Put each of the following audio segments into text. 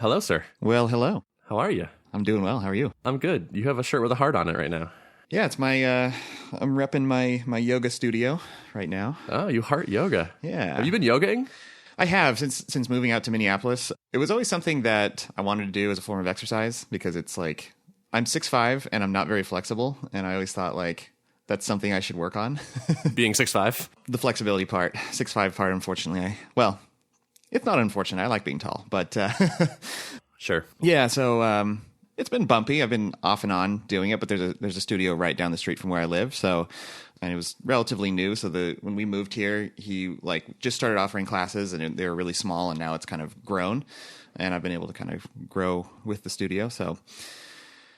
Hello, sir. Well, hello. How are you? I'm doing well. How are you? I'm good. You have a shirt with a heart on it right now. Yeah, it's I'm repping my yoga studio right now. Oh, you heart yoga. Yeah. Have you been yogaing? I have since moving out to Minneapolis. It was always something that I wanted to do as a form of exercise because it's like I'm 6'5" and I'm not very flexible, and I always thought like that's something I should work on. Being 6'5"? The flexibility part, 6'5" part, unfortunately. It's not unfortunate. I like being tall, but Sure. yeah. So it's been bumpy. I've been off and on doing it, but there's a studio right down the street from where I live. So, and it was relatively new. So when we moved here, he like just started offering classes, and they were really small, and now it's kind of grown, and I've been able to kind of grow with the studio. So,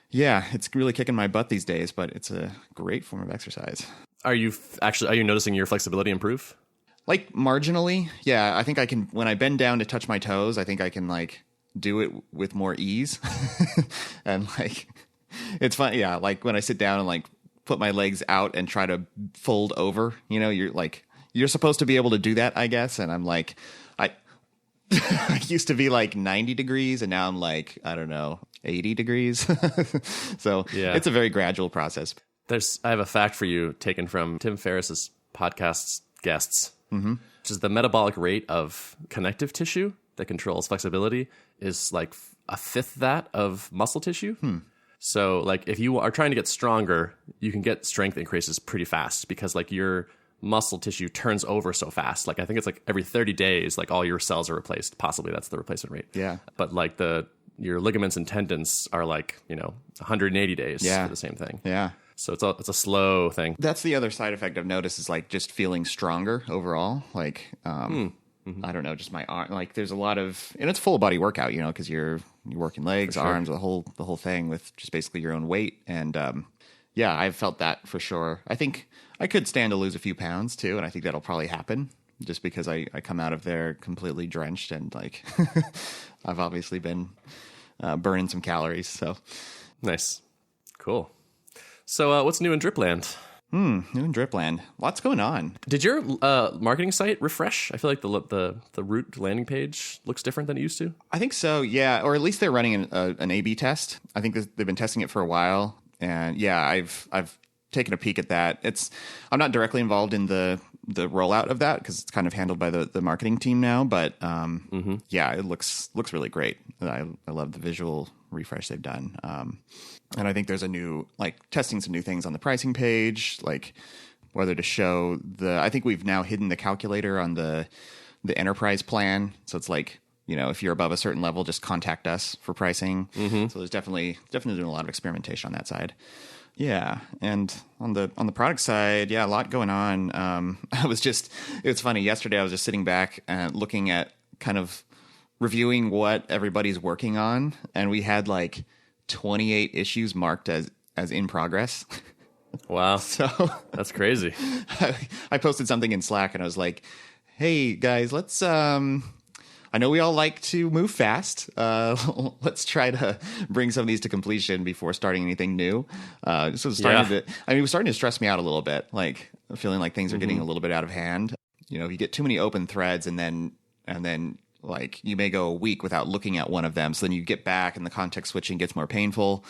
yeah, it's really kicking my butt these days, but it's a great form of exercise. Are you noticing your flexibility improve? Like marginally, yeah. I think I can, when I bend down to touch my toes, I think I can like do it with more ease. And like, it's fun. Yeah. Like when I sit down and like put my legs out and try to fold over, you're supposed to be able to do that, I guess. And I'm like, I used to be like 90 degrees and now I'm like, I don't know, 80 degrees. So yeah, it's a very gradual process. I have a fact for you taken from Tim Ferriss's podcast's guests, which is the metabolic rate of connective tissue that controls flexibility is like a fifth that of muscle tissue. So like if you are trying to get stronger, you can get strength increases pretty fast because like your muscle tissue turns over so fast. Like I think it's like every 30 days, like all your cells are replaced. Possibly that's the replacement rate. Yeah. But like your ligaments and tendons are like, 180 days for the same thing. Yeah. So it's a slow thing. That's the other side effect I've noticed is like just feeling stronger overall. Like, I don't know, just my arm, like there's a lot of, and it's full body workout, because you're working legs, arms, the whole thing with just basically your own weight. And, yeah, I've felt that for sure. I think I could stand to lose a few pounds too. And I think that'll probably happen just because I come out of there completely drenched and like I've obviously been burning some calories. So nice. Cool. So what's new in Dripland? New in Dripland. Lots going on. Did your marketing site refresh? I feel like the root landing page looks different than it used to. I think so, yeah. Or at least they're running an A/B test. I think they've been testing it for a while. And yeah, I've taken a peek at that. I'm not directly involved in the rollout of that because it's kind of handled by the marketing team now. But yeah, it looks really great. I love the visual refresh they've done. And I think there's testing some new things on the pricing page, like whether to show I think we've now hidden the calculator on the enterprise plan. So it's like, if you're above a certain level, just contact us for pricing. So there's definitely doing a lot of experimentation on that side. Yeah. And on the product side, yeah, a lot going on. It's funny. Yesterday I was just sitting back and looking at kind of reviewing what everybody's working on. And we had like 28 issues marked as in progress. Wow. So that's crazy. I posted something in Slack and I was like, hey guys, let's, I know we all like to move fast. Let's try to bring some of these to completion before starting anything new. This was it was starting to stress me out a little bit, like feeling like things are getting a little bit out of hand. You get too many open threads and then like you may go a week without looking at one of them. So then you get back and the context switching gets more painful,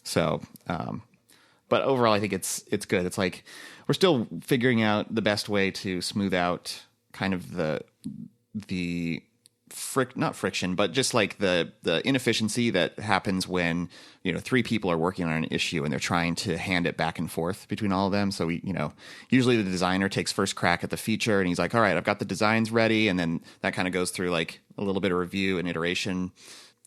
So, but overall I think it's good. It's like we're still figuring out the best way to smooth out kind of not friction, but just like the inefficiency that happens when, three people are working on an issue and they're trying to hand it back and forth between all of them. So usually the designer takes first crack at the feature and he's like, all right, I've got the designs ready. And then that kind of goes through like a little bit of review and iteration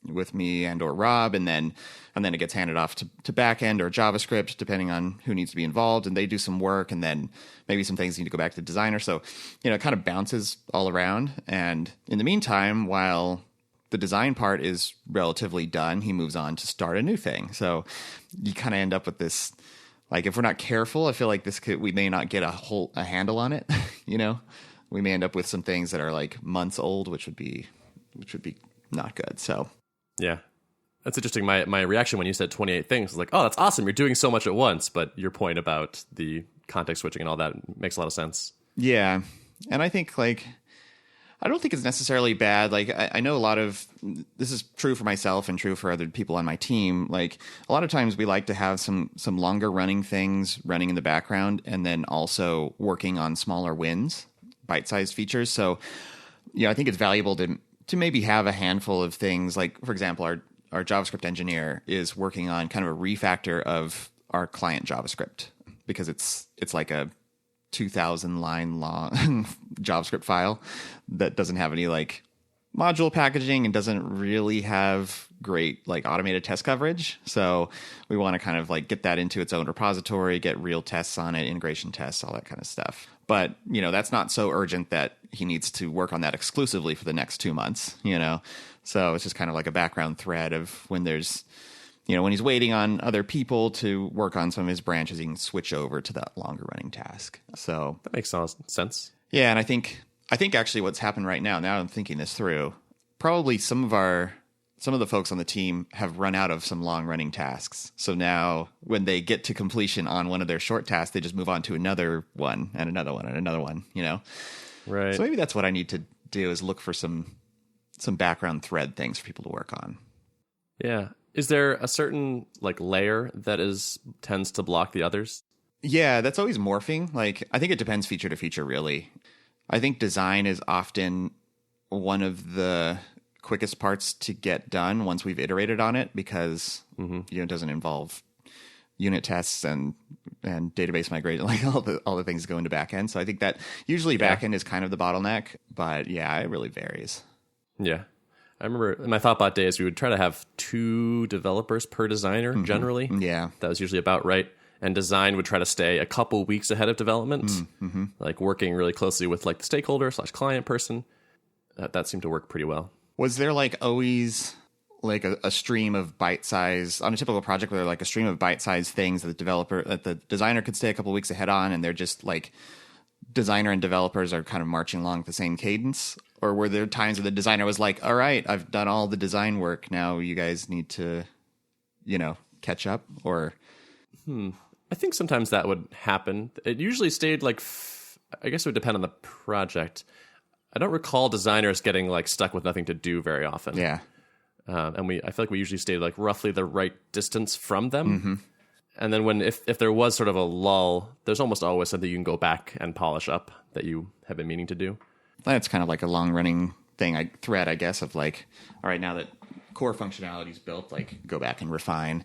with me and or Rob. And then it gets handed off to backend or JavaScript, depending on who needs to be involved. And they do some work and then maybe some things need to go back to the designer. So, it kind of bounces all around. And in the meantime, while the design part is relatively done, he moves on to start a new thing. So you kind of end up with this, like, if we're not careful, I feel like we may not get a handle on it. We may end up with some things that are like months old, which would be not good. So yeah. That's interesting. My reaction when you said 28 things was like, oh, that's awesome. You're doing so much at once. But your point about the context switching and all that makes a lot of sense. Yeah. And I think like I don't think it's necessarily bad. Like I know a lot of this is true for myself and true for other people on my team. Like a lot of times we like to have some longer running things running in the background and then also working on smaller wins, bite-sized features. So, I think it's valuable to maybe have a handful of things. Like, for example, our JavaScript engineer is working on kind of a refactor of our client JavaScript because it's like a 2,000 line long JavaScript file that doesn't have any like module packaging and doesn't really have great like automated test coverage. So we want to kind of like get that into its own repository, get real tests on it, integration tests, all that kind of stuff. But, that's not so urgent that he needs to work on that exclusively for the next 2 months, So it's just kind of like a background thread of when there's, when he's waiting on other people to work on some of his branches, he can switch over to that longer running task. So that makes sense. Yeah, and I think actually what's happened right now I'm thinking this through, probably some of the folks on the team have run out of some long running tasks. So now when they get to completion on one of their short tasks, they just move on to another one and another one and another one, Right. So maybe that's what I need to do is look for some background thread things for people to work on. Yeah. Is there a certain like layer that tends to block the others? Yeah, that's always morphing. Like, I think it depends feature to feature, really. I think design is often one of the quickest parts to get done once we've iterated on it because it doesn't involve unit tests and database migration, like all the things go into backend. So I think that usually backend is kind of the bottleneck, but yeah, it really varies. Yeah. I remember in my ThoughtBot days, we would try to have 2 developers per designer generally. Yeah. That was usually about right. And design would try to stay a couple weeks ahead of development, like working really closely with like the stakeholder / client person. That seemed to work pretty well. Was there like always like a stream of bite-sized, on a typical project where like a stream of bite-sized things that the designer could stay a couple weeks ahead on, and they're just like designer and developers are kind of marching along at the same cadence? Or were there times where the designer was like, all right, I've done all the design work. Now you guys need to, catch up? Or I think sometimes that would happen. It usually stayed like, I guess it would depend on the project. I don't recall designers getting like stuck with nothing to do very often. Yeah. And I feel like we usually stayed like roughly the right distance from them. And then if there was sort of a lull, there's almost always something you can go back and polish up that you have been meaning to do. That's kind of like a long running thread, I guess, of like, all right, now that core functionality is built, like go back and refine.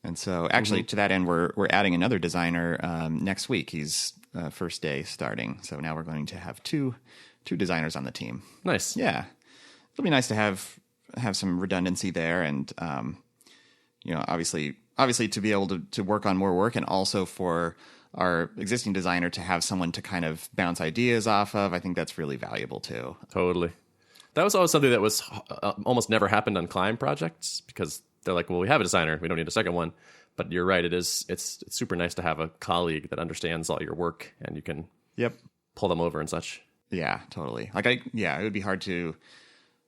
And so actually to that end, we're adding another designer next week. He's first day starting. So now we're going to have two designers on the team. Nice. Yeah. It'll be nice to have some redundancy there. And, obviously to be able to work on more work, and also for our existing designer to have someone to kind of bounce ideas off of. I think that's really valuable too. Totally. That was always something that was almost never happened on client projects because they're like, well, we have a designer. We don't need a second one. But you're right. It's super nice to have a colleague that understands all your work and you can pull them over and such. Yeah, totally. Like it would be hard to...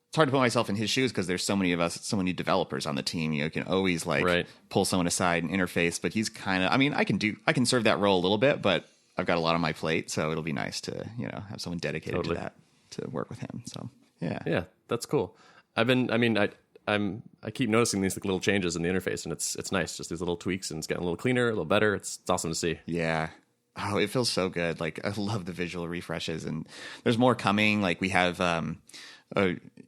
It's hard to put myself in his shoes because there's so many of us, so many developers on the team. You can always pull someone aside and interface, but he's kind of, I can serve that role a little bit, but I've got a lot on my plate. So it'll be nice to, have someone dedicated to that, to work with him. So yeah, that's cool. I keep noticing these little changes in the interface, and it's nice. Just these little tweaks, and it's getting a little cleaner, a little better. It's awesome to see. Yeah. Oh, it feels so good. Like I love the visual refreshes, and there's more coming. Like we have,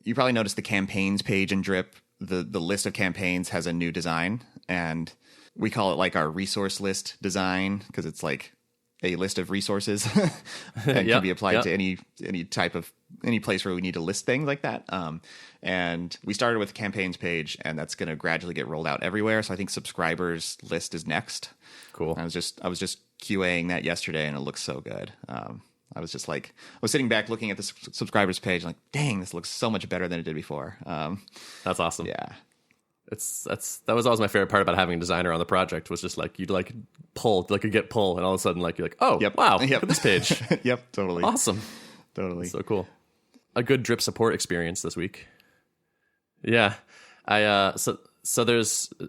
you probably noticed the campaigns page in Drip. The list of campaigns has a new design, and we call it like our resource list design because it's like a list of resources and can be applied to any place where we need to list things like that. And we started with the campaigns page, and that's going to gradually get rolled out everywhere. So I think subscribers list is next. Cool. I was just QAing that yesterday, and it looks so good. I was sitting back looking at the subscribers page, like, dang, this looks so much better than it did before. That's awesome. Yeah. That was always my favorite part about having a designer on the project was just like, you'd like pull, like you get pull, and all of a sudden like, you're like, oh, wow, look at this page. Yep, totally. Awesome. Totally. So cool. A good Drip support experience this week. Yeah. I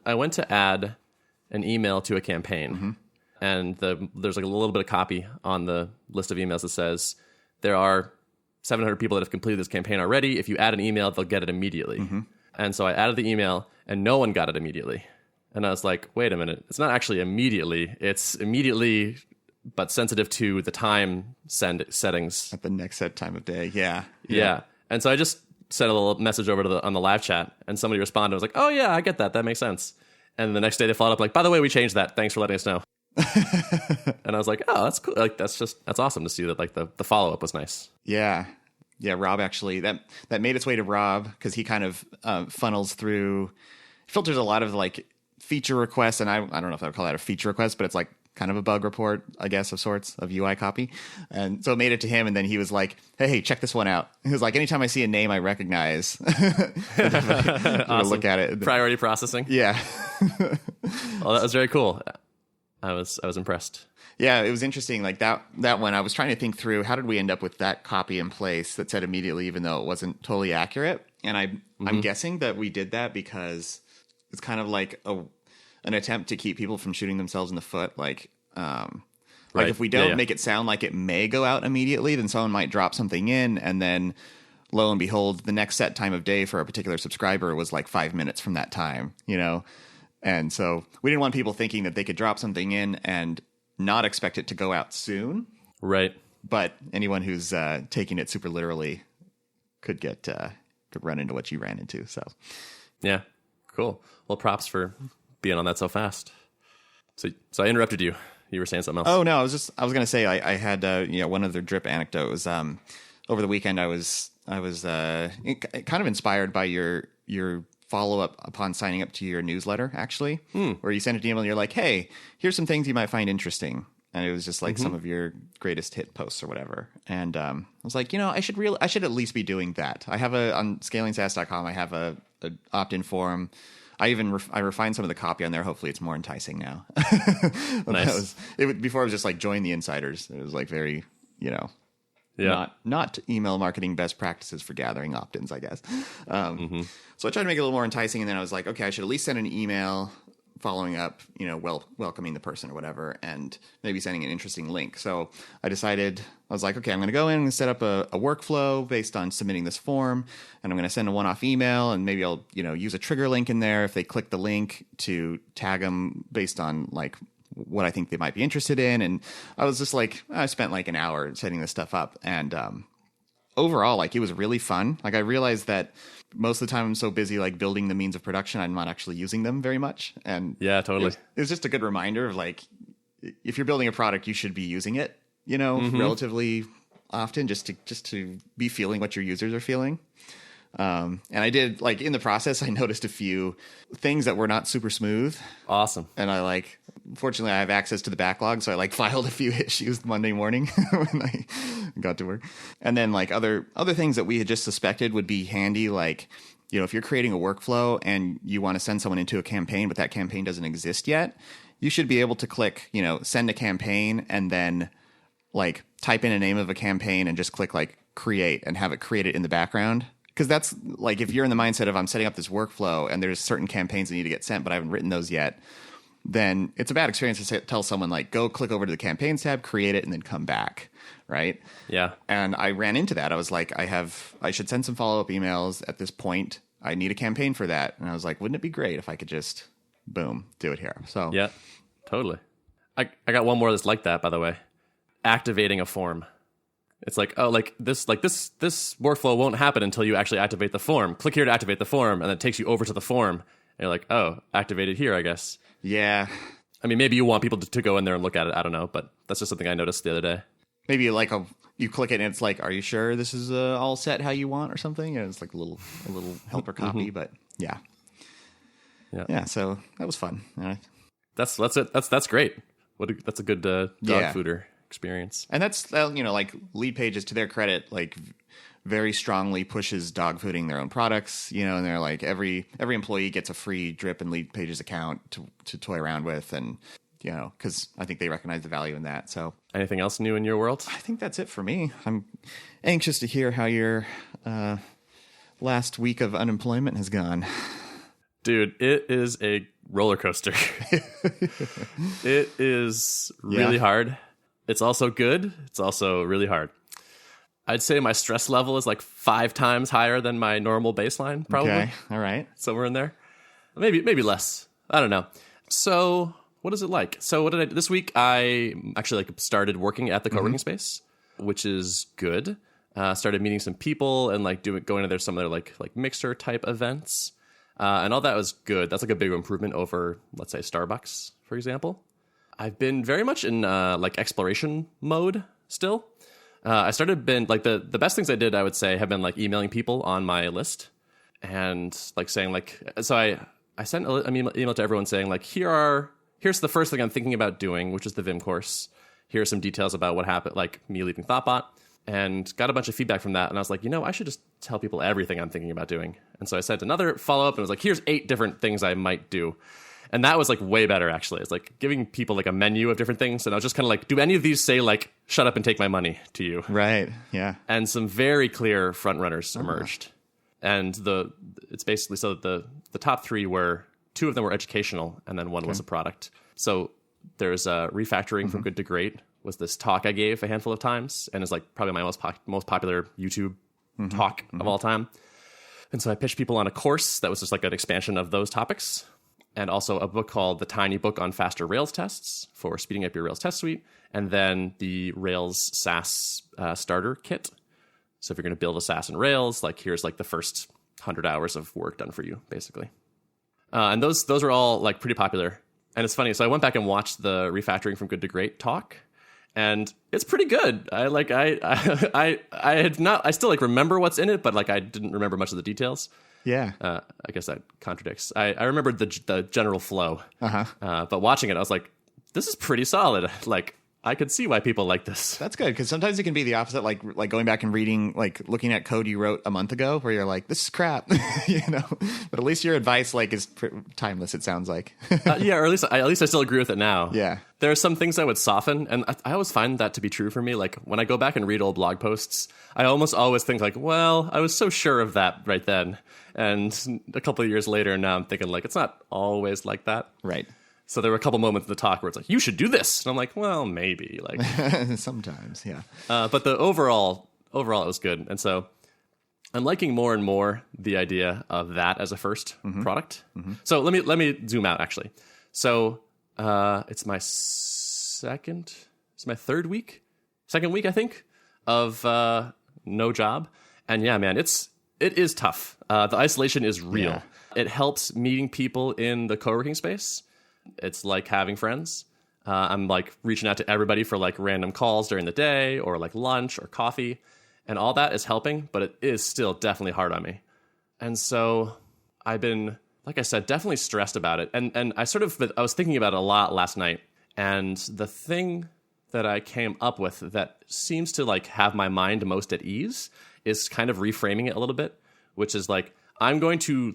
went to add an email to a campaign. And there's like a little bit of copy on the list of emails that says there are 700 people that have completed this campaign already. If you add an email, they'll get it immediately. And so I added the email, and no one got it immediately. And I was like, wait a minute. It's not actually immediately. It's immediately, but sensitive to the time settings. At the next set time of day. Yeah. Yeah. And so I just sent a little message over to on the live chat, and somebody responded. I was like, oh, yeah, I get that. That makes sense. And the next day they followed up like, by the way, we changed that. Thanks for letting us know. And I was like, oh, that's cool. Like, that's awesome to see that, like, the follow-up was nice. Yeah. Yeah, Rob actually, that made its way to Rob because he kind of filters a lot of like feature requests. And I don't know if I would call that a feature request, but it's like kind of a bug report, I guess, of sorts, of UI copy. And so it made it to him, and then he was like, hey, check this one out. He was like, anytime I see a name I recognize, awesome. Look at it. Priority processing. Yeah. Well, that was very cool. I was impressed. Yeah, it was interesting. Like that one, I was trying to think through, how did we end up with that copy in place that said immediately, even though it wasn't totally accurate? And I'm guessing that we did that because it's kind of like an attempt to keep people from shooting themselves in the foot. Like if we don't make it sound like it may go out immediately, then someone might drop something in, and then lo and behold, the next set time of day for a particular subscriber was like 5 minutes from that time, you know? And so we didn't want people thinking that they could drop something in and not expect it to go out soon. Right. But anyone who's taking it super literally could run into what you ran into. So yeah, cool. Well, props for being on that so fast. So I interrupted you. You were saying something else. Oh no, I was going to say I had one other drip anecdote was over the weekend I was kind of inspired by your follow up upon signing up to your newsletter, actually, where you sent an email and you're like, hey, here's some things you might find interesting. And it was just like some of your greatest hit posts or whatever. And I was like, I should at least be doing that. I have on scalingsaas.com, I have a opt-in form. I refined some of the copy on there. Hopefully it's more enticing now. Nice. Before it was just like join the insiders. It was like very, not email marketing best practices for gathering opt-ins, I guess. So I tried to make it a little more enticing, and then I was like, okay, I should at least send an email following up, welcoming the person or whatever, and maybe sending an interesting link. So I was like, okay, I'm going to go in and set up a workflow based on submitting this form, and I'm going to send a one-off email, and maybe I'll, use a trigger link in there if they click the link to tag them based on like what I think they might be interested in. And I was just like, I spent like an hour setting this stuff up, and overall, like, it was really fun. Like, I realized that most of the time I'm so busy like building the means of production, I'm not actually using them very much. And yeah, totally. It was just a good reminder of like, if you're building a product, you should be using it, relatively often, just to be feeling what your users are feeling. And I did, like, in the process, I noticed a few things that were not super smooth. Awesome. And fortunately, I have access to the backlog, so I filed a few issues Monday morning when I got to work. And then other things that we had just suspected would be handy, like, if you're creating a workflow and you want to send someone into a campaign, but that campaign doesn't exist yet, you should be able to click, send a campaign, and then type in a name of a campaign and just click create and have it create it in the background. Because that's if you're in the mindset of I'm setting up this workflow and there's certain campaigns that need to get sent, but I haven't written those yet, then it's a bad experience to tell someone go click over to the campaigns tab, create it, and then come back, right? Yeah. And I ran into that. I was like, I should send some follow-up emails at this point. I need a campaign for that. And I was like, wouldn't it be great if I could just, boom, do it here? So yeah, totally. I got one more that's like that, by the way. Activating a form. It's this workflow won't happen until you actually activate the form. Click here to activate the form, and then it takes you over to the form. And you're like, oh, activate it here, I guess. Yeah. I mean, maybe you want people to go in there and look at it. I don't know, but that's just something I noticed the other day. Maybe you click it and it's like, are you sure this is all set how you want or something? And it's like a little helper copy, but yeah. Yeah. So that was fun. That's it. That's great. That's a good dog fooder experience. And that's, Lead Pages, to their credit, very strongly pushes dog fooding their own products, and they're like, every employee gets a free drip and Lead Pages account to toy around with. And, because I think they recognize the value in that. So anything else new in your world? I think that's it for me. I'm anxious to hear how your last week of unemployment has gone. Dude, it is a roller coaster. It is really hard. It's also good. It's also really hard. I'd say my stress level is like 5 times higher than my normal baseline, probably. Okay. All right. Somewhere in there. Maybe less. I don't know. So what is it like? So what did I do? This week I actually like started working at the co-working space, which is good. Started meeting some people and like going to some of their like mixer type events. And all that was good. That's like a big improvement over, let's say, Starbucks, for example. I've been very much in like exploration mode still. I started like the best things I did, I would say, have been like emailing people on my list and like saying like, so I sent an email to everyone saying like, here's the first thing I'm thinking about doing, which is the Vim course. Here are some details about what happened, like me leaving Thoughtbot, and got a bunch of feedback from that. And I was like, I should just tell people everything I'm thinking about doing. And so I sent another follow-up and was like, here's 8 different things I might do. And that was like way better, actually. It's like giving people like a menu of different things. And I was just kind of like, do any of these say like, shut up and take my money to you? Right. Yeah. And some very clear front runners emerged. And it's basically so the top 3 were, 2 of them were educational and then one was a product. So there's refactoring from good to great was this talk I gave a handful of times and is like probably my most popular YouTube talk of all time. And so I pitched people on a course that was just like an expansion of those topics. And also a book called The Tiny Book on Faster Rails Tests for speeding up your Rails test suite. And then the Rails SaaS starter kit. So if you're going to build a SaaS in Rails, like here's like the first 100 hours of work done for you, basically. And those were all like pretty popular. And it's funny. So I went back and watched the refactoring from good to great talk. And it's pretty good. I still like remember what's in it, but like I didn't remember much of the details. Yeah. I guess that contradicts. I remembered the general flow. But watching it, I was like, this is pretty solid. Like, I could see why people like this. That's good, because sometimes it can be the opposite, like going back and reading, like looking at code you wrote a month ago, where you're like, this is crap, But at least your advice like is timeless. It sounds like. Yeah, or at least I still agree with it now. Yeah, there are some things I would soften, and I always find that to be true for me. Like when I go back and read old blog posts, I almost always think like, well, I was so sure of that right then, and a couple of years later, now I'm thinking like, it's not always like that. Right. So there were a couple moments in the talk where it's like, you should do this. And I'm like, well, maybe. Like sometimes, yeah. But the overall, it was good. And so I'm liking more and more the idea of that as a first product. So let me zoom out, actually. So it's my second week, I think, of no job. And yeah, man, it is tough. The isolation is real. Yeah. It helps meeting people in the co-working space. It's like having friends. I'm like reaching out to everybody for like random calls during the day or like lunch or coffee, and all that is helping, but it is still definitely hard on me. And so I've been, like I said, definitely stressed about it. And I was thinking about it a lot last night. And the thing that I came up with that seems to like have my mind most at ease is kind of reframing it a little bit, which is like, I'm going to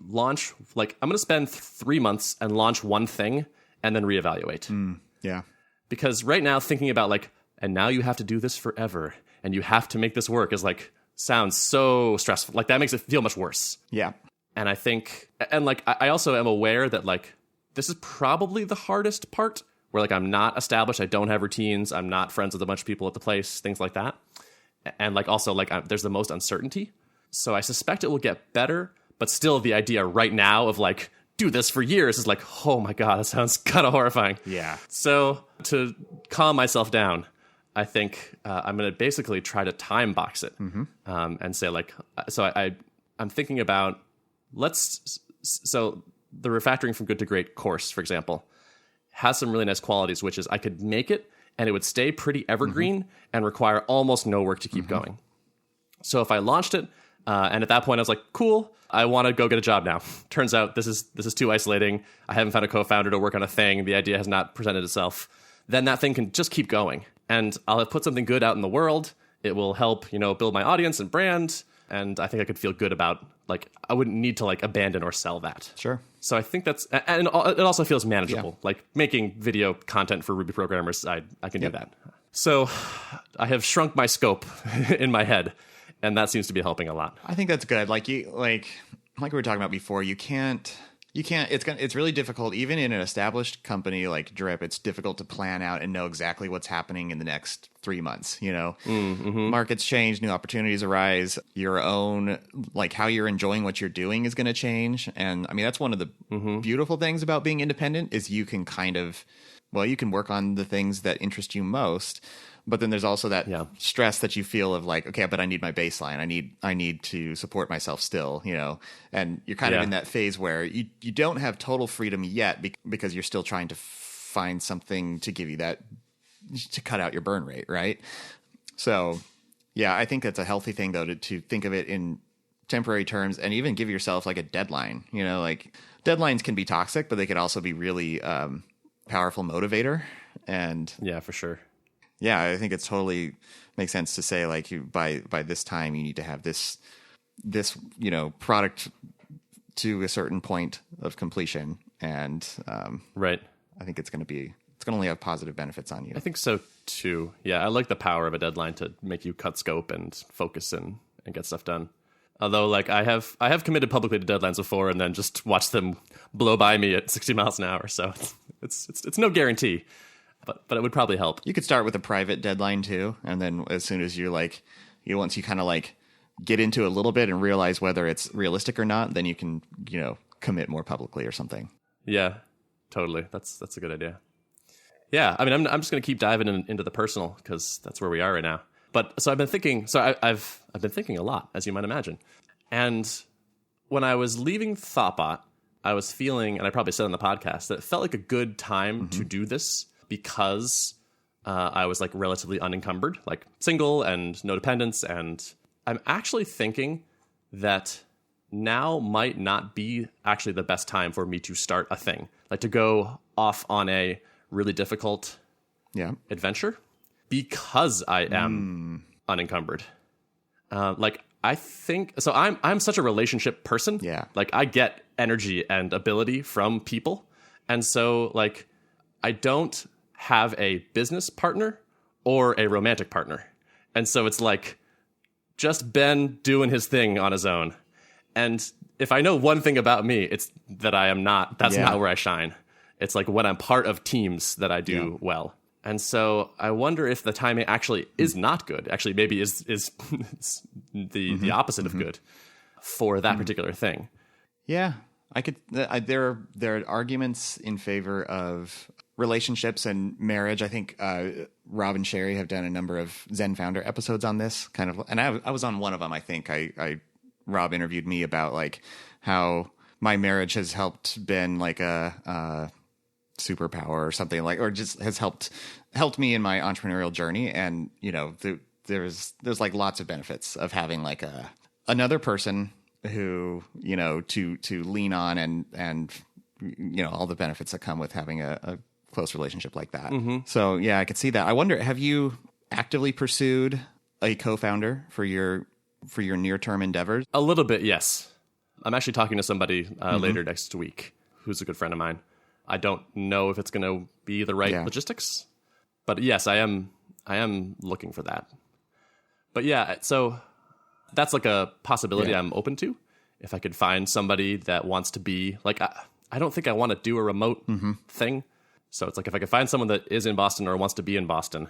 spend 3 months and launch one thing and then reevaluate. Yeah. Because right now thinking about like, and now you have to do this forever and you have to make this work is like, sounds so stressful. Like that makes it feel much worse. Yeah. And I think, and like, I also am aware that like, this is probably the hardest part where like, I'm not established. I don't have routines. I'm not friends with a bunch of people at the place, things like that. And like, also like there's the most uncertainty. So I suspect it will get better, but still the idea right now of like, do this for years is like, oh my God, that sounds kind of horrifying. Yeah. So to calm myself down, I think I'm going to basically try to time box it and say like, so I'm thinking about so the refactoring from good to great course, for example, has some really nice qualities, which is I could make it and it would stay pretty evergreen and require almost no work to keep going. So if I launched it, and at that point I was like, cool, I want to go get a job now. Turns out this is too isolating. I haven't found a co-founder to work on a thing. The idea has not presented itself. Then that thing can just keep going. And I'll have put something good out in the world. It will help, build my audience and brand. And I think I could feel good about, like, I wouldn't need to, like, abandon or sell that. Sure. So I think and it also feels manageable. Yeah. Like, making video content for Ruby programmers, I can do that. So I have shrunk my scope in my head. And that seems to be helping a lot. I think that's good. Like we were talking about before, you can't You can't. It's really difficult, even in an established company like Drip. It's difficult to plan out and know exactly what's happening in the next 3 months. Markets change, new opportunities arise. Your own, like, how you're enjoying what you're doing is going to change. And I mean, that's one of the beautiful things about being independent is you can you can work on the things that interest you most. But then there's also that stress that you feel of like, okay, but I need my baseline. I need to support myself still, and you're kind of in that phase where you don't have total freedom yet because you're still trying to find something to give you that, to cut out your burn rate. Right. So yeah, I think that's a healthy thing though, to think of it in temporary terms and even give yourself like a deadline, like deadlines can be toxic, but they could also be really powerful motivator. And yeah, for sure. Yeah, I think it totally makes sense to say like by this time you need to have this product to a certain point of completion, and right. I think it's going to only have positive benefits on you. I think so too. Yeah, I like the power of a deadline to make you cut scope and focus and get stuff done. Although, like I have committed publicly to deadlines before and then just watched them blow by me at 60 miles an hour. So it's no guarantee. But it would probably help. You could start with a private deadline too, and then as soon as you're like, once you kind of like get into a little bit and realize whether it's realistic or not, then you can commit more publicly or something. Yeah, totally. That's a good idea. Yeah, I mean, I'm just gonna keep diving into the personal because that's where we are right now. But so I've been thinking. So I've been thinking a lot, as you might imagine. And when I was leaving Thoughtbot, I was feeling, and I probably said on the podcast, that it felt like a good time to do this. Because I was like relatively unencumbered, like single and no dependents. And I'm actually thinking that now might not be actually the best time for me to start a thing, like to go off on a really difficult adventure because I am unencumbered. Like I think so. I'm such a relationship person. Yeah. Like I get energy and ability from people. And so like I don't have a business partner or a romantic partner. And so it's like just Ben doing his thing on his own. And if I know one thing about me, it's that that's not where I shine. It's like when I'm part of teams that I do well. And so I wonder if the timing actually is not good. Actually, maybe is the opposite of good for that particular thing. Yeah, I could. There are arguments in favor of relationships and marriage. I think Rob and Sherry have done a number of Zen Founder episodes on this kind of, and I was on one of them. I think Rob interviewed me about like how my marriage has helped Ben like a superpower or something like, or just has helped me in my entrepreneurial journey. And there's like lots of benefits of having like another person who to lean on and all the benefits that come with having a close relationship like that. So yeah, I could see that. I wonder, have you actively pursued a co-founder for your near-term endeavors? A little bit, yes. I'm actually talking to somebody later next week who's a good friend of mine. I don't know if it's going to be the right logistics, but yes, I am looking for that. But yeah, so that's like a possibility I'm open to. If I could find somebody that wants to be like, I don't think I want to do a remote thing. So it's like if I could find someone that is in Boston or wants to be in Boston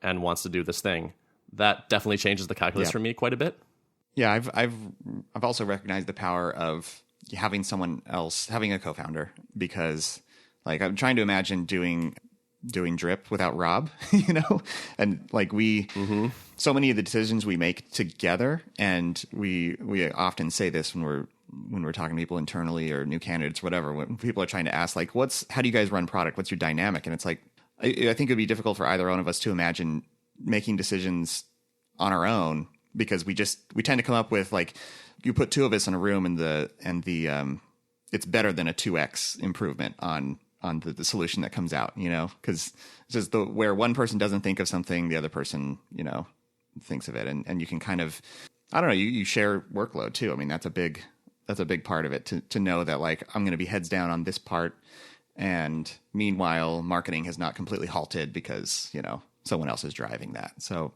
and wants to do this thing, that definitely changes the calculus for me quite a bit. Yeah, I've also recognized the power of having someone else, having a co-founder, because like I'm trying to imagine doing Drip without Rob, and like we, so many of the decisions we make together, and we often say this when we're talking to people internally or new candidates, whatever, when people are trying to ask like, how do you guys run product? What's your dynamic? And it's like, I think it'd be difficult for either one of us to imagine making decisions on our own, because we tend to come up with like, you put two of us in a room and the it's better than a 2x improvement on the solution that comes out, because it's just where one person doesn't think of something, the other person, thinks of it. And you can kind of, I don't know, you share workload too. I mean, that's a big part of it to know that like, I'm going to be heads down on this part. And meanwhile, marketing has not completely halted because, someone else is driving that. So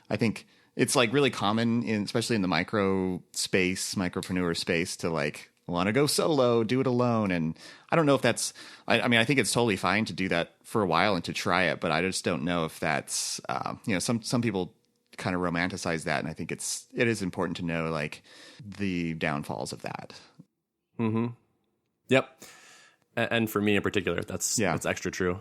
I think it's like really common especially in the micropreneur space to like want to go solo, do it alone. And I don't know if that's, I mean, I think it's totally fine to do that for a while and to try it, but I just don't know if that's, some people kind of romanticize that. And I think it is important to know like the downfalls of that. Mm-hmm. Yep. And for me in particular, that's extra true.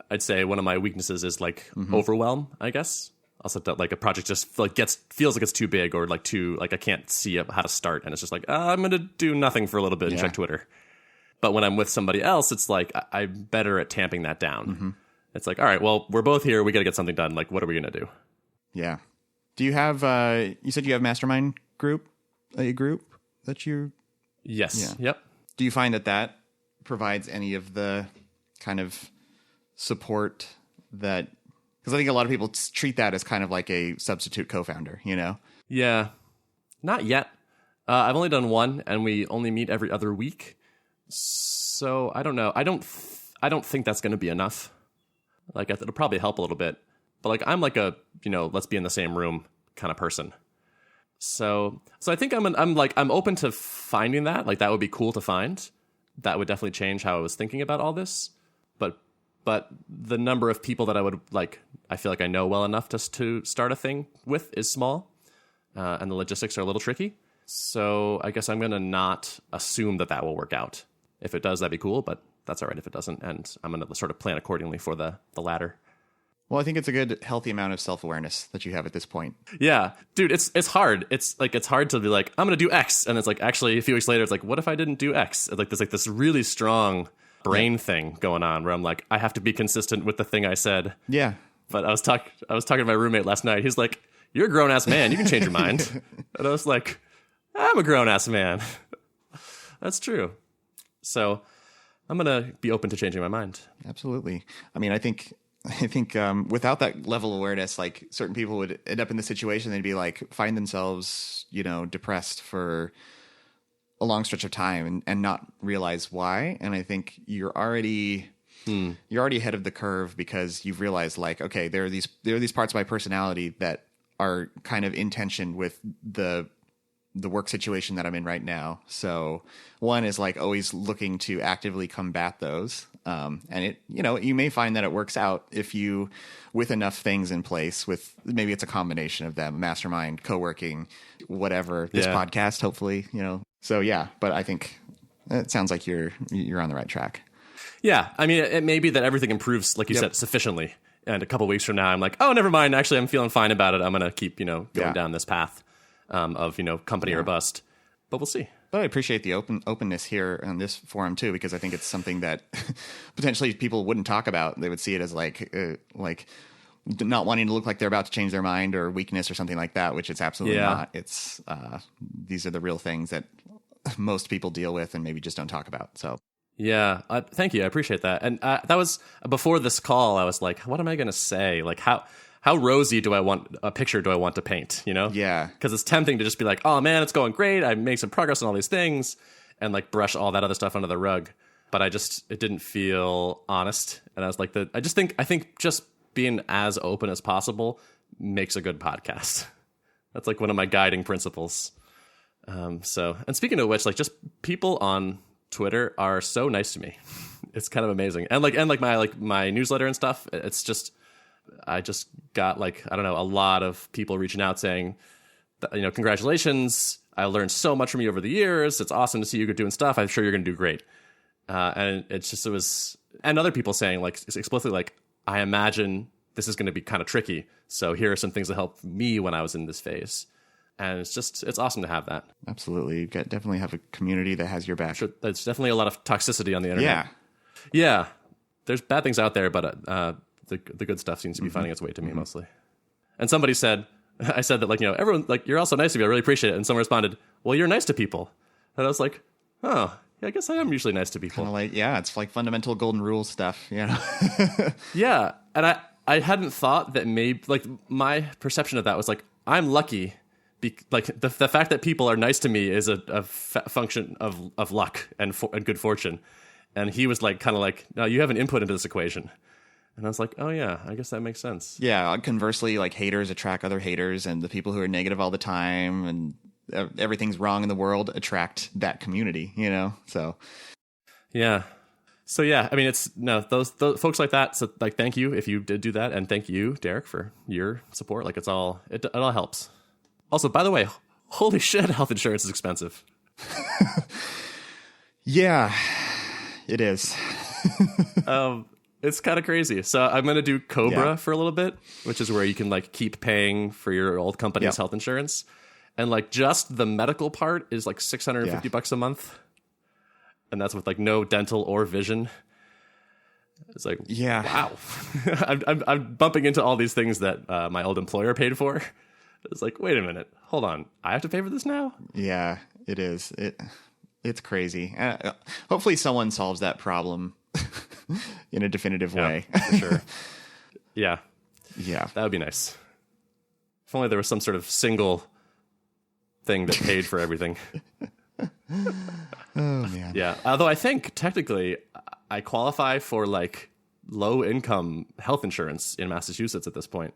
I'd say one of my weaknesses is like overwhelm, I guess. Also, that like a project just like feels like it's too big or like I can't see how to start, and it's just like I'm gonna do nothing for a little bit and check Twitter. But when I'm with somebody else, it's like I'm better at tamping that down. Mm-hmm. It's like, all right, well, we're both here, we got to get something done. Like, what are we gonna do? Yeah. Do you have? You said you have mastermind a group that you? Yes. Yeah. Yep. Do you find that provides any of the kind of support that? Because I think a lot of people treat that as kind of like a substitute co-founder, you know? Yeah. Not yet. I've only done one, and we only meet every other week. So I don't know. I don't think that's going to be enough. Like, it'll probably help a little bit. But like, I'm like a, let's be in the same room kind of person. So I think I'm open to finding that. Like, that would be cool to find. That would definitely change how I was thinking about all this. But the number of people that I would like, I feel like I know well enough just to start a thing with is small, and the logistics are a little tricky. So I guess I'm going to not assume that will work out. If it does, that'd be cool, but that's all right if it doesn't. And I'm going to sort of plan accordingly for the latter. Well, I think it's a good, healthy amount of self-awareness that you have at this point. Yeah, dude, it's hard. It's hard to be like, I'm going to do X. And it's like, actually, a few weeks later, it's like, what if I didn't do X? Like, there's like this really strong brain thing going on where I'm like, I have to be consistent with the thing I said. Yeah. But I was talking to my roommate last night. He's like, you're a grown-ass man. You can change your mind. And I was like, I'm a grown-ass man. That's true. So I'm going to be open to changing my mind. Absolutely. I mean, I think without that level of awareness, like certain people would end up in the situation, they'd be like, find themselves, depressed for a long stretch of time and not realize why. And I think you're already ahead of the curve because you've realized like, okay, there are these parts of my personality that are kind of in tension with the work situation that I'm in right now. So one is like always looking to actively combat those. And it, you may find that it works out if you, with enough things in place, with maybe it's a combination of them, mastermind, co-working, whatever, this podcast, hopefully, So yeah, but I think it sounds like you're on the right track. Yeah, I mean, it may be that everything improves, like you said, sufficiently. And a couple weeks from now, I'm like, oh, never mind. Actually, I'm feeling fine about it. I'm going to keep, going down this path of, company or bust. But we'll see. But I appreciate the openness here on this forum too, because I think it's something that potentially people wouldn't talk about. They would see it as like not wanting to look like they're about to change their mind or weakness or something like that, which it's absolutely not. It's these are the real things that most people deal with and maybe just don't talk about. So yeah, thank you. I appreciate that. And that was before this call. I was like, what am I going to say? Like how rosy do I want to paint? Yeah, because it's tempting to just be like, oh man, it's going great. I made some progress on all these things, and like brush all that other stuff under the rug. But it didn't feel honest. And I was like, I think just being as open as possible makes a good podcast. That's like one of my guiding principles. And speaking of which, like just people on Twitter are so nice to me. It's kind of amazing. And my newsletter and stuff, it's just, I just got like, I don't know, a lot of people reaching out saying, congratulations. I learned so much from you over the years. It's awesome to see you doing stuff. I'm sure you're going to do great. And and other people saying like explicitly, like, I imagine this is going to be kind of tricky. So here are some things that helped me when I was in this phase. And it's awesome to have that. Absolutely. You definitely have a community that has your back. Sure, there's definitely a lot of toxicity on the internet. Yeah. Yeah. There's bad things out there, but the good stuff seems to be finding its way to me mostly. And somebody said, I said that like, everyone, like, you're also nice to me. I really appreciate it. And someone responded, well, you're nice to people. And I was like, oh, yeah, I guess I am usually nice to people. Kind of like, yeah, it's like fundamental golden rule stuff, Yeah. And I hadn't thought that maybe, like, my perception of that was like, I'm lucky. Like the fact that people are nice to me is a function of luck and good fortune. And he was like, kind of like, no, you have an input into this equation. And I was like, oh yeah, I guess that makes sense. Yeah. Conversely, like haters attract other haters, and the people who are negative all the time, and everything's wrong in the world attract that community, So Yeah. So yeah, I mean, it's those folks like that. So like, thank you if you did do that, and thank you, Derrick, for your support. Like, it all helps. Also, by the way, holy shit, health insurance is expensive. Yeah, it is. It's kind of crazy. So I'm gonna do Cobra for a little bit, which is where you can like keep paying for your old company's health insurance, and like just the medical part is like $650 a month. And that's with like no dental or vision. It's like, wow. I'm bumping into all these things that my old employer paid for. It's like, wait a minute, hold on, I have to pay for this now? Yeah, it is. It's crazy. Hopefully someone solves that problem in a definitive way. For sure. Yeah, that would be nice. If only there was some sort of single thing that paid for everything. Oh man. Yeah. Although I think technically I qualify for like low income health insurance in Massachusetts at this point.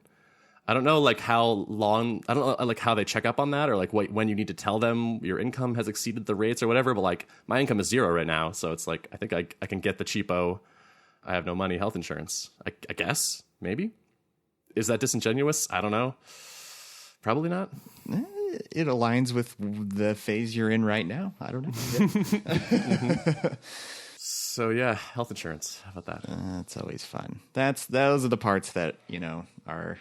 I don't know like how long, I don't know like how they check up on that, or like when you need to tell them your income has exceeded the rates or whatever. But like my income is 0 right now. So it's like, I think I can get the cheapo, I have no money health insurance. I guess, maybe. Is that disingenuous? I don't know. Probably not. It aligns with the phase you're in right now. I don't know. So yeah, health insurance. How about that? That's always fun. Those are the parts that are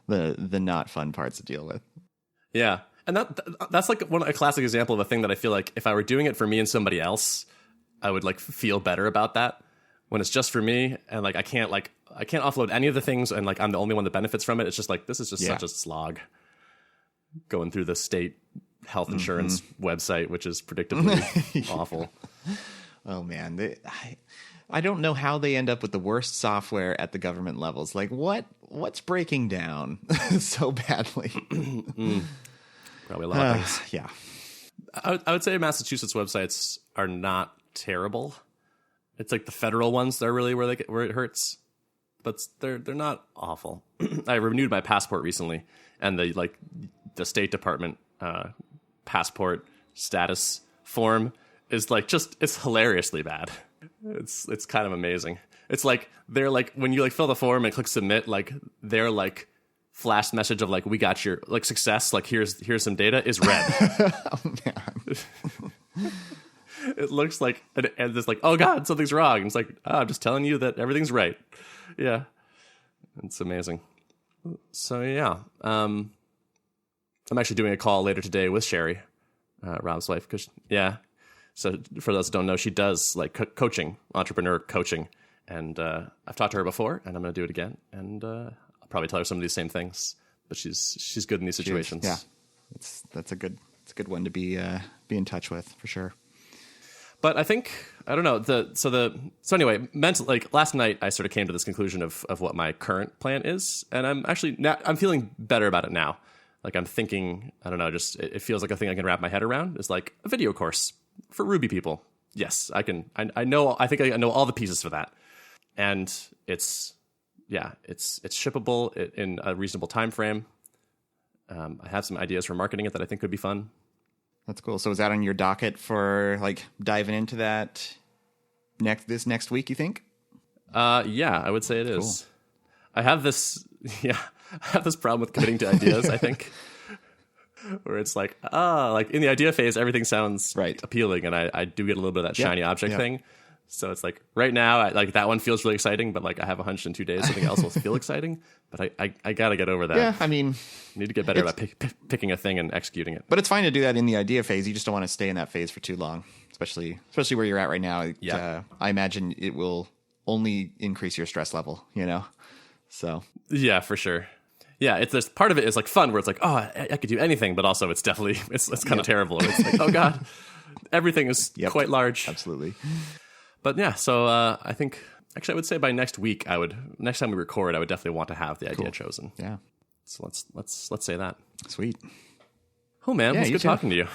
the not fun parts to deal with. Yeah, and that's like a classic example of a thing that I feel like if I were doing it for me and somebody else, I would like feel better about that. When it's just for me, and like I can't offload any of the things, and like I'm the only one that benefits from it. It's just like, this is just such a slog. Going through the state health insurance website, which is predictably awful. Oh man, I don't know how they end up with the worst software at the government levels. Like what's breaking down so badly? Probably a lot of things. Yeah, I would say Massachusetts websites are not terrible. It's like the federal ones that are really where it hurts, but they're not awful. I renewed my passport recently, and the State Department passport status form is like it's hilariously bad. It's kind of amazing. It's like they're like, when you like fill the form and click submit, like their like flash message of like, we got your like success, like here's some data, is red. Oh man. It looks like, and it's like, oh god, something's wrong. And it's like, I'm just telling you that everything's right. Yeah, it's amazing. So yeah, I'm actually doing a call later today with Sherry, Rob's wife, because so for those who don't know, she does like coaching, entrepreneur coaching, and I've talked to her before, and I'm going to do it again, and I'll probably tell her some of these same things. But she's good in these situations. Yeah, that's a good one to be in touch with for sure. But I think, I don't know, so anyway, like last night I sort of came to this conclusion of what my current plan is, and I'm feeling better about it now. Like I'm thinking, I don't know, just it feels like a thing I can wrap my head around. Is like a video course for Ruby people. Yes, I can. I think I know all the pieces for that, and it's shippable in a reasonable time frame. I have some ideas for marketing it that I think could be fun. That's cool. So is that on your docket for like diving into that next week, you think? Yeah, I would say it is. Cool. I have this problem with committing to ideas, I think. Where it's like, like in the idea phase, everything sounds appealing, and I do get a little bit of that shiny object thing. So it's like right now, like that one feels really exciting, but like I have a hunch in 2 days something else will feel exciting. But I got to get over that. Yeah, I mean, I need to get better about picking a thing and executing it. But it's fine to do that in the idea phase. You just don't want to stay in that phase for too long, especially where you're at right now. Yeah. I imagine it will only increase your stress level. So yeah, for sure. Yeah, there's part of it is like fun, where it's like, oh, I could do anything, but also it's definitely it's kind of terrible. It's like, oh god, everything is quite large. Absolutely. But yeah, so I think actually I would say by next week next time we record, I would definitely want to have the idea chosen. Yeah. So let's say that. Sweet. Oh man, it was good too. talking to you.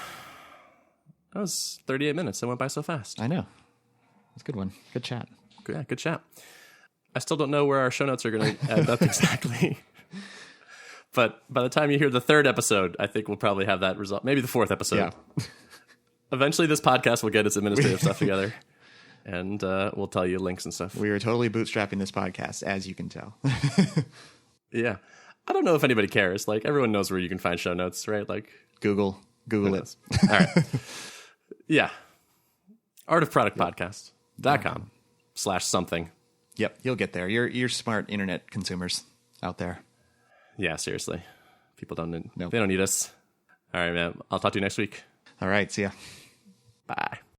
That was 38 minutes. It went by so fast. I know. It's a good one. Good chat. Yeah, good chat. I still don't know where our show notes are going to end up exactly. But by the time you hear the third episode, I think we'll probably have that result. Maybe the fourth episode. Yeah. Eventually, this podcast will get its administrative stuff together, and we'll tell you links and stuff. We are totally bootstrapping this podcast, as you can tell. Yeah. I don't know if anybody cares. Like, everyone knows where you can find show notes, right? Like, Google it. All right. Yeah. artofproductpodcast.com/something. Yep, you'll get there. You're smart internet consumers out there. Yeah, seriously. People don't need, Nope. They don't need us. All right, man. I'll talk to you next week. All right, see ya. Bye.